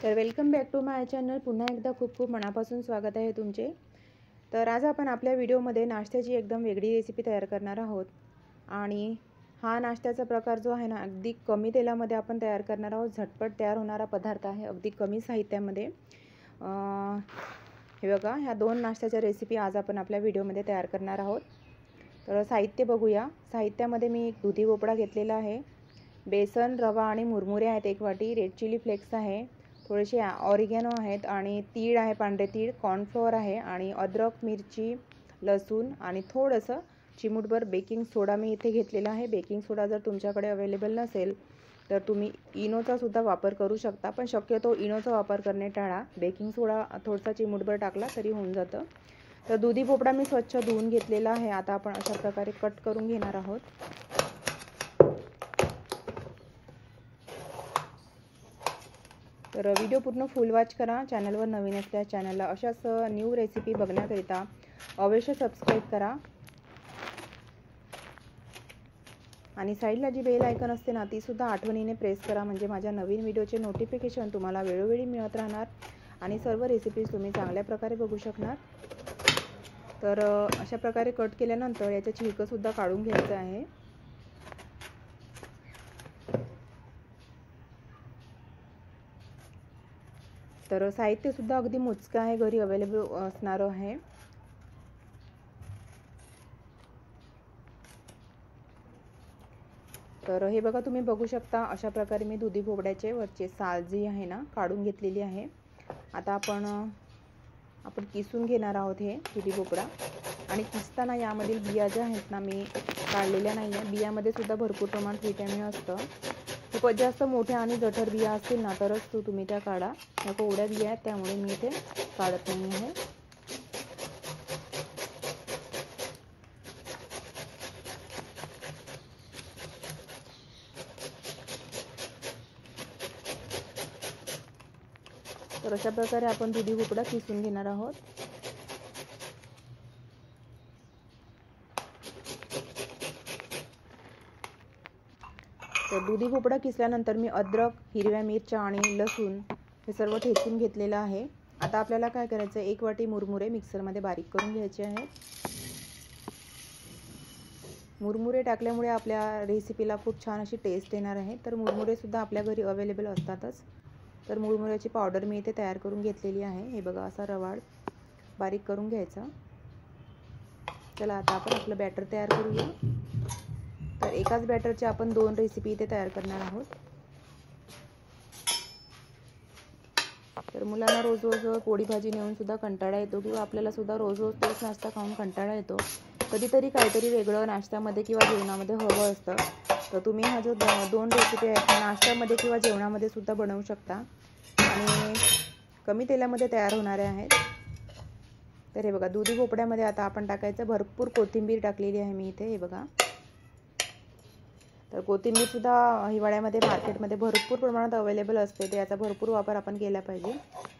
तर welcome back to my channel. पुन्हा एकदा खूप खूप मनापासून स्वागत आहे तुमचे। तर आज आपण आपल्या व्हिडिओमध्ये नाश्त्याची एकदम वेगळी रेसिपी तयार करणार आहोत। आणि हा नाश्त्याचा प्रकार जो आहे ना, अगदी कमी तेलामध्ये आपण तयार करणार आहोत। झटपट तयार होणारा पदार्थ आहे, अगदी कमी साहित्यामध्ये। हे बघा, ह्या दोन नाश्त्याच्या रेसिपी आज आपण आपल्या व्हिडिओमध्ये तयार करणार आहोत। तर साहित्य बघूया। साहित्यामध्ये मी एक दुधी भोपळा घेतलेला आहे, बेसन, रवा आणि मुरमुरे आहेत, 1 वाटी रेड चिली फ्लेक्स आहे, थोडेसे ऑरिगॅनो आहेत आणि तीळ आहे, पांढरे तीळ, कॉर्नफ्लोअर आहे आणि अद्रक, मिरची, लसूण आणि थोडंसं चिमूटभर बेकिंग सोडा मी इथे घेतलेला आहे। बेकिंग सोडा जर तुमच्याकडे अवेलेबल नसेल तर तुम्ही इनोचा सुद्धा वापर करू शकता, पण शक्यतो इनोचा वापर करणे टाळा। बेकिंग सोडा थोडासा चिमूटभर टाकला तरी होऊन जातं। तर दुधी भोपळा मी स्वच्छ धुवून घेतलेला आहे। आता आपण अशा प्रकारे कट करून घेणार आहोत। तर व्हिडिओ पूर्ण फुल वॉच करा। चॅनलवर नवीन असल्यास चॅनलला अशाच न्यू रेसिपी बघण्याकरिता अवश्य सबस्क्राईब करा आणि साईडला जी बेल आयकॉन असते ना, ती सुद्धा आठवणीने प्रेस करा, म्हणजे माझ्या नवीन व्हिडिओचे नोटिफिकेशन तुम्हाला वेळोवेळी मिळत राहणार आणि सर्व रेसिपीज तुम्ही चांगल्या प्रकारे बघू शकणार। तर अशा प्रकारे कट केल्यानंतर याचं छिलकं सुद्धा काढून घ्यायचं आहे। तर साहित्य सुद्धा अगदी मोजकं आहे, घरी अवेलेबल असणारं आहे। तर हे बघा, तुम्ही बघू शकता अशा प्रकारे मी दुधी भोपळ्याचे वरचे साल जी आहे ना, काढून घेतलेली आहे। आता आपण किसून घेणार आहोत हे दुधी भोपळा। आणि किसताना यामधील बिया ज्या आहेत ना, मी काढलेल्या नाही आहे। बियामध्ये सुद्धा भरपूर प्रमाणात व्हिटॅमिन असतं। खूपच जास्त मोठ्या आणि जठर बिया असतील ना तरच तुम्ही त्या काढा। या कोवड्या बिया आहेत त्यामुळे मी इथे काढत नाही आहे। तर अशा प्रकारे आपण दुधी भोपळा किसून घेणार आहोत। तर दुधी भोपळा किसल्यानंतर मी अद्रक, हिरव्या मिरच्या आणि लसूण हे सर्व ठेचून घेतलेलं आहे। आता आपल्याला काय करायचं, 1 वाटी मुरमुरे मिक्सरमध्ये बारीक करून घ्यायचे आहेत। मुरमुरे टाकल्यामुळे आपल्या रेसिपीला खूप छान अशी टेस्ट येणार आहे। तर मुरमुरे सुद्धा आपल्या घरी अवेलेबल असतातच। तर मुरमुऱ्याची पावडर मी इथे तयार करून घेतलेली आहे। हे बघा, असा रवाळ बारीक करून घ्यायचा। चला आता आपण आपलं बॅटर तयार करूया। तर एकाच बॅटरचे आपण 2 रेसिपी इथे तयार करणार आहोत। तर मुलांना रोज रोज पोळी भाजी नेऊन सुद्धा कंटाळा येतो, किंवा आपल्याला सुद्धा रोज रोज तोच नाश्ता खाऊन कंटाळा येतो। कधीतरी काहीतरी वेगळं नाश्त्यामध्ये किंवा जेवणामध्ये हवं असतं। तर तुम्ही हा जो 2 रेसिपी आहेत नाश्त्यामध्ये किंवा जेवणामध्ये सुद्धा बनवू शकता आणि कमी तेलामध्ये तयार होणारे आहेत। तर हे बघा, दुधी भोपळ्यामध्ये आता आपण टाकायचं, भरपूर कोथिंबीर टाकलेली आहे मी इथे। हे बघा, तर कोथिंबीर सुद्धा हिवाळ्यामध्ये मार्केटमध्ये भरपूर प्रमाणात अवेलेबल असते, तर याचा भरपूर वापर आपण केला पाहिजे।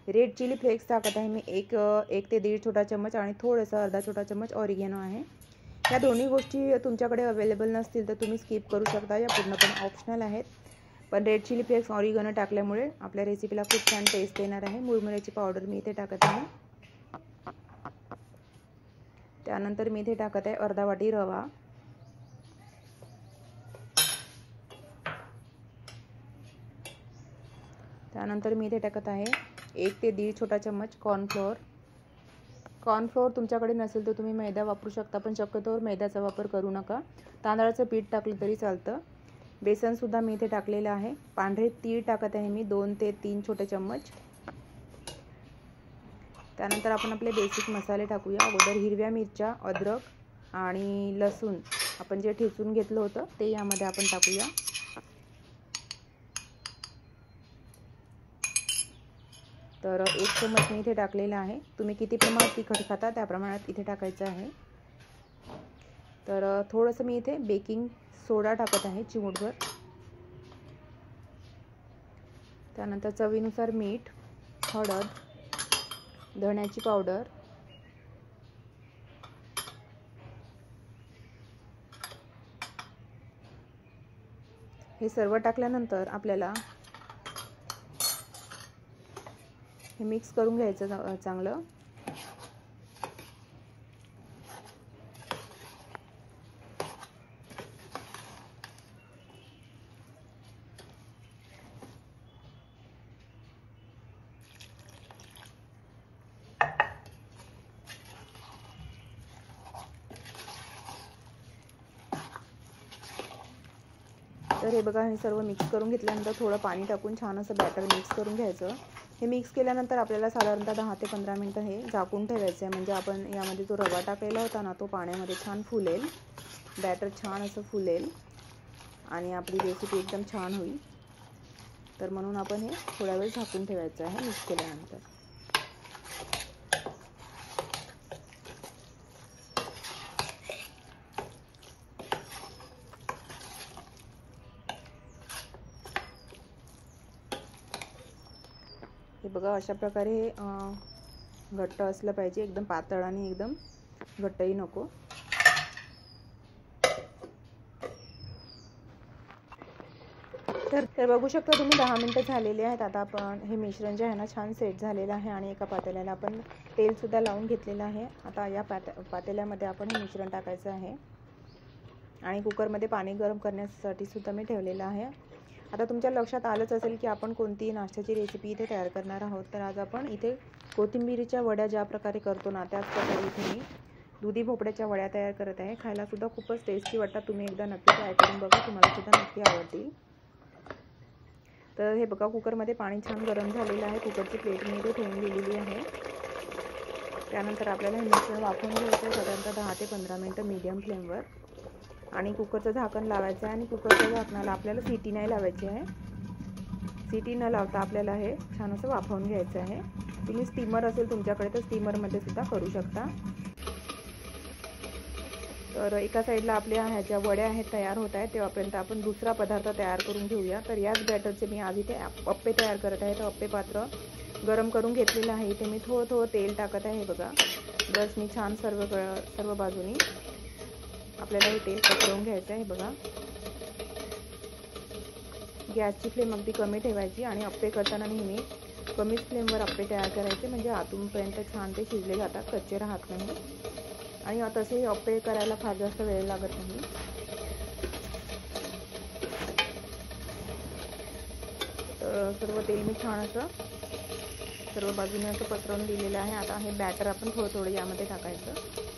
रेड चिली फ्लेक्स टाकत आहे मी, एक ते 1.5 छोटा चम्मच आणि थोडंसं अर्धा छोटा चम्मच ऑरिगॅनो आहे। या दोन्ही गोष्टी तुमच्याकडे अवेलेबल नसतील तर तुम्ही स्किप करू शकता, या पूर्णपणे ऑप्शनल आहेत। पण रेड चिली फ्लेक्स, ऑरिगॅनो टाकल्यामुळे आपल्या रेसिपीला खूप छान टेस्ट येणार आहे। मुरमुऱ्याची पावडर मी इथे टाकत आहे। त्यानंतर मी इथे टाकत आहे अर्धा वाटी रवा। त्यानंतर मी इथे टाकत आहे 1 ते 1.5 छोटा चम्मच कॉर्नफ्लोअर। कॉर्नफ्लोअर तुमच्याकडे नसेल तर तुम्ही मैदा वापरू शकता, पण शक्यतोवर मैद्याचा वापर करू नका। तांदळाचं पीठ टाकलं तरी चालतं। बेसन सुद्धा मी इथे टाकलेलं आहे। पांढरे तीळ टाकत आहे मी 2 ते 3 छोटे चम्मच। त्यानंतर आपण आपले बेसिक मसाले टाकूया। अगोदर हिरव्या मिरच्या, अद्रक आणि लसूण आपण जे ठेचून घेतलं होतं ते यामध्ये आपण टाकूया। तर 1 चम्मच मी इथे टाकलेला आहे। तुम्ही किती प्रमाणात तिखट खाता त्या प्रमाणात इथे टाकायचं आहे। तर थोडंसं मी इथे बेकिंग सोडा टाकत आहे, चिमूटभर। त्यानंतर चवीनुसार मीठ, हळद, धण्याची पावडर, हे सर्व टाकल्यानंतर आपल्याला हे मिक्स करून घ्यायचं चांगलं. तर हे बघा, हे सर्व मिक्स करून घेतल्यानंतर थोडं पाणी टाकून छान असं बॅटर मिक्स करून घ्यायचं. हे मिक्स केल्यानंतर आपल्याला साधारणतः 10 ते 15 मिनटं हे झाकून ठेवायचं आहे. म्हणजे आपण यामध्ये जो रवा टाकलेला होता ना, तो पाण्यामध्ये छान फुलेल, बॅटर छान असं फुलेल आणि आपली रेसिपी एकदम छान होईल. तर म्हणून आपण हे थोडा वेळ झाकून ठेवायचं आहे मिक्स केल्यानंतर. हे बघा, अशा प्रकारे घट्ट असलं पाहिजे, एकदम पातळ आणि एकदम घट्टही नको. तर बघू शकता तुम्ही 10 मिनटं झालेली आहेत. आता आपण हे मिश्रण जे आहे ना, छान सेट झालेलं आहे आणि एका पातेल्याला आपण तेलसुद्धा लावून घेतलेलं आहे. आता या पातेल्यामध्ये आपण हे मिश्रण टाकायचं आहे आणि कुकरमध्ये पाणी गरम करण्यासाठी सुद्धा मी ठेवलेलं आहे. आता तुमच्या लक्षात आलंच असेल की आपण कोणती नाश्त्याची रेसिपी इथे तयार करणार आहोत. तर आज आपण इथे कोथिंबीरीच्या वड्या ज्या प्रकारे करतो ना, त्याच प्रकारे इथे मी दुधी भोपळ्याच्या वड्या तयार करत आहे. खायलासुद्धा खूपच टेस्टी वाटतात. तुम्ही एकदा नक्की ट्राय करून बघा, तुम्हाला सुद्धा नक्की आवडतील. तर हे बघा, कुकरमध्ये पाणी छान गरम झालेलं आहे. कुकरची प्लेट मी इथे ठेवून दिलेली आहे. त्यानंतर आपल्याला हे मिश्रण वाफवून घ्यायचं आहे साधारणतः 10 ते 15 मिनटं मीडियम फ्लेमवर. आणि कुकरचं झाकण लावायचं आहे आणि कुकरच्या झाकणाला आपल्याला सिटी नाही लावायची आहे. सिटी न लावता आपल्याला हे छान असं वाफवून घ्यायचं आहे. तुम्ही स्टीमर असेल तुमच्याकडे तर स्टीमरमध्ये सुद्धा करू शकता. तर एका साईडला आपल्या ह्या ज्या वड्या आहेत तयार होत आहेत, तेव्हापर्यंत आपण दुसरा पदार्थ तयार करून घेऊया. तर याच बॅटरचे मी आज इथे अप्पे तयार करत आहे. तर अप्पे पात्र गरम करून घेतलेलं आहे. इथे मी थोडं तेल टाकत आहे. बघा, बस मी छान सर्व बाजूनी आपल्याला हे तेल पसरवून घ्यायचं आहे. बघा, गॅसची फ्लेम अगदी कमी ठेवायची आणि अप्पे करताना नेहमी कमीच फ्लेमवर अप्पे तयार करायचे, म्हणजे आतूनपर्यंत छान ते शिजले जातात, कच्चे राहत नाही. आणि तसे अप्पे करायला फार जास्त वेळ लागत नाही. तर सर्व तेल मी छान असं सर्व बाजूने असं पसरवून दिलेलं आहे. आता हे बॅटर आपण थोडं यामध्ये टाकायचं.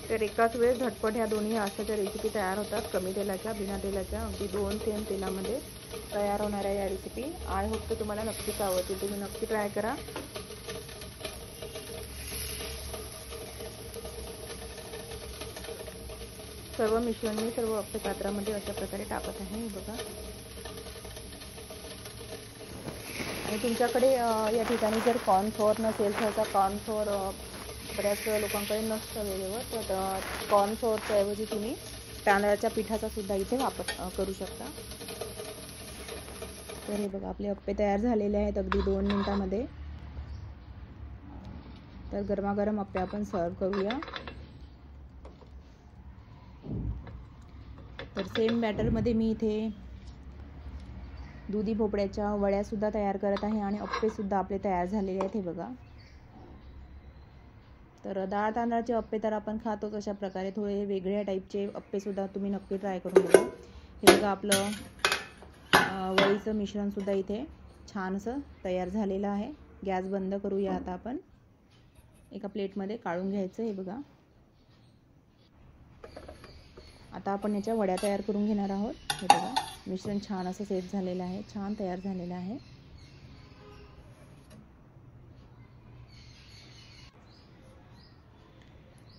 तर एकाच वेळेस झटपट ह्या दोन्ही नाश्त्याच्या रेसिपी तयार होतात, कमी तेलाच्या, बिना तेलाच्या, अगदी 2 थेंब तेलामध्ये तयार होणाऱ्या या रेसिपी. आय होप तर तुम्हाला नक्कीच आवडतील. तुम्ही नक्की ट्राय करा. सर्व मिश्रण मी सर्व अप्पे पात्रामध्ये अशा प्रकारे टाकत आहे. बघा, आणि तुमच्याकडे या ठिकाणी जर कॉर्नफ्लोअर नसेल, सहसा कॉर्नफ्लोअर बऱ्याच लोकांकडे नसतं वेळेवर, तर कॉर्नफ्लोअरच्या ऐवजी तुम्ही तांदळाच्या पिठाचा सुद्धा इथे वापर करू शकता. तर हे बघा, आपले अप्पे तयार झालेले आहेत अगदी 2 मिनिटामध्ये. तर गरमागरम अप्पे आपण सर्व करूया. तर सेम बॅटरमध्ये मी इथे दुधी भोपळ्याच्या वड्यासुद्धा तयार करत आहे आणि अप्पेसुद्धा आपले तयार झालेले आहेत. हे बघा, तर डाळ तांदळाचे अप्पे तर आपण खातोच, अशा प्रकारे थोडे वेगळ्या टाईपचे अप्पेसुद्धा तुम्ही नक्की ट्राय करून बघा. हे बघा, आपलं वडीचं मिश्रणसुद्धा इथे छान असं तयार झालेलं आहे. गॅस बंद करूया. आता आपण एका प्लेटमध्ये काढून घ्यायचं. हे बघा, आता आपण याच्या वड्या तयार करून घेणार आहोत. हे बघा, मिश्रण छान असं सेट झालेलं आहे, छान तयार झालेलं आहे.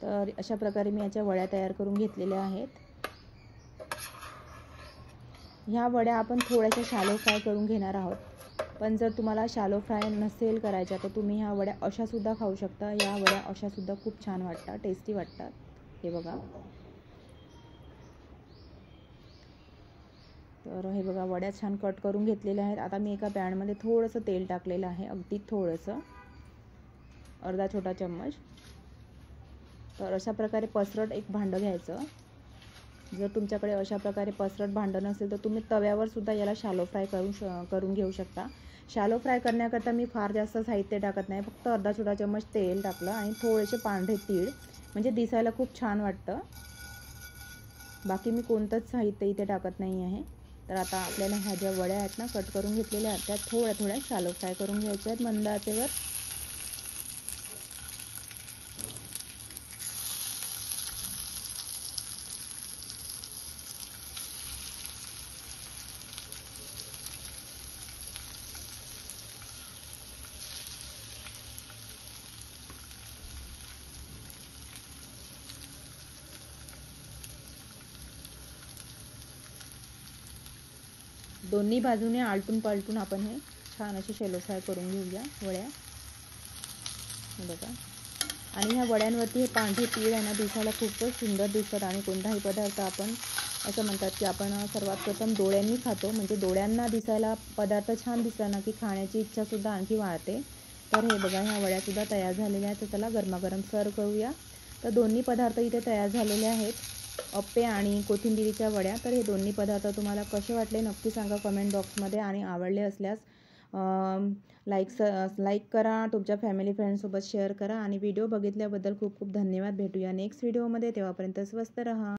तर अशा प्रकारे मी याच्या वड्या तयार करून घेतलेल्या आहेत. ह्या वड्या आपण थोड्याशा शॅलो फ्राय करून घेणार आहोत. पण जर तुम्हाला शॅलो फ्राय नसेल करायच्या तर तुम्ही ह्या वड्या अशासुद्धा खाऊ शकता. या वड्या अशासुद्धा खूप छान वाटतात, टेस्टी वाटतात. हे बघा, तर हे बघा, वड्या छान कट करून घेतलेल्या आहेत. आता मी एका पॅनमध्ये थोडंसं तेल टाकलेलं आहे, अगदी थोडंसं, अर्धा छोटा चम्मच. तर अशा प्रकारे पसरट एक भांडं घ्यायचं जर तुमच्याकडे अशा प्रकारे पसरट भांडं नसेल तर तुम्ही तव्यावर सुद्धा याला शॅलो फ्राय करून घेऊ शकता. शॅलो फ्राय करण्याकरता मी फार जास्त साहित्य टाकत नाही, फक्त अर्धा छोटा चम्मच तेल टाकलं आणि थोडेसे पांढरे तीळ, म्हणजे दिसायला खूप छान वाटतं. बाकी मी कोणतंच साहित्य इथे टाकत नाही आहे. तर आता आपल्याला ह्या ज्या वड्या आहेत ना कट करून घेतलेल्या आहेत, त्या थोड्या थोड्या शॅलो फ्राय करून घ्यायच्या आहेत मंद आचेवर. दोन्ही बाजूने आलटून पालटून आपण हे छान असे शॅलो फ्राय करून घेऊया वड्या. बघा, आणि ह्या वड्यांवरती हे पांढरे तीळ आहे ना दिसायला खूपच सुंदर दिसतात. आणि कोणताही पदार्थ आपण असं म्हणतात की आपण सर्वात प्रथम डोळ्यांनी खातो, म्हणजे डोळ्यांना दिसायला पदार्थ छान दिसला ना की खाण्याची इच्छासुद्धा आणखी वाढते. तर हे बघा, ह्या वड्यासुद्धा तयार झालेल्या आहेत. तर त्याला गरमागरम सर्व करूया. तर दोन्ही पदार्थ इथे तयार झालेले आहेत, अप्पे आणि कोथिंबिरीच्या वड्या. तर हे दोन्ही पदार्थ तुम्हाला कसे वाटले नक्की सांगा कमेंट बॉक्समध्ये. आणि आवडले असल्यास लाईक करा, तुमच्या फॅमिली फ्रेंड्ससोबत शेअर करा. आणि व्हिडिओ बघितल्याबद्दल खूप खूप धन्यवाद. भेटूया नेक्स्ट व्हिडिओमध्ये, तेव्हापर्यंत स्वस्त रहा.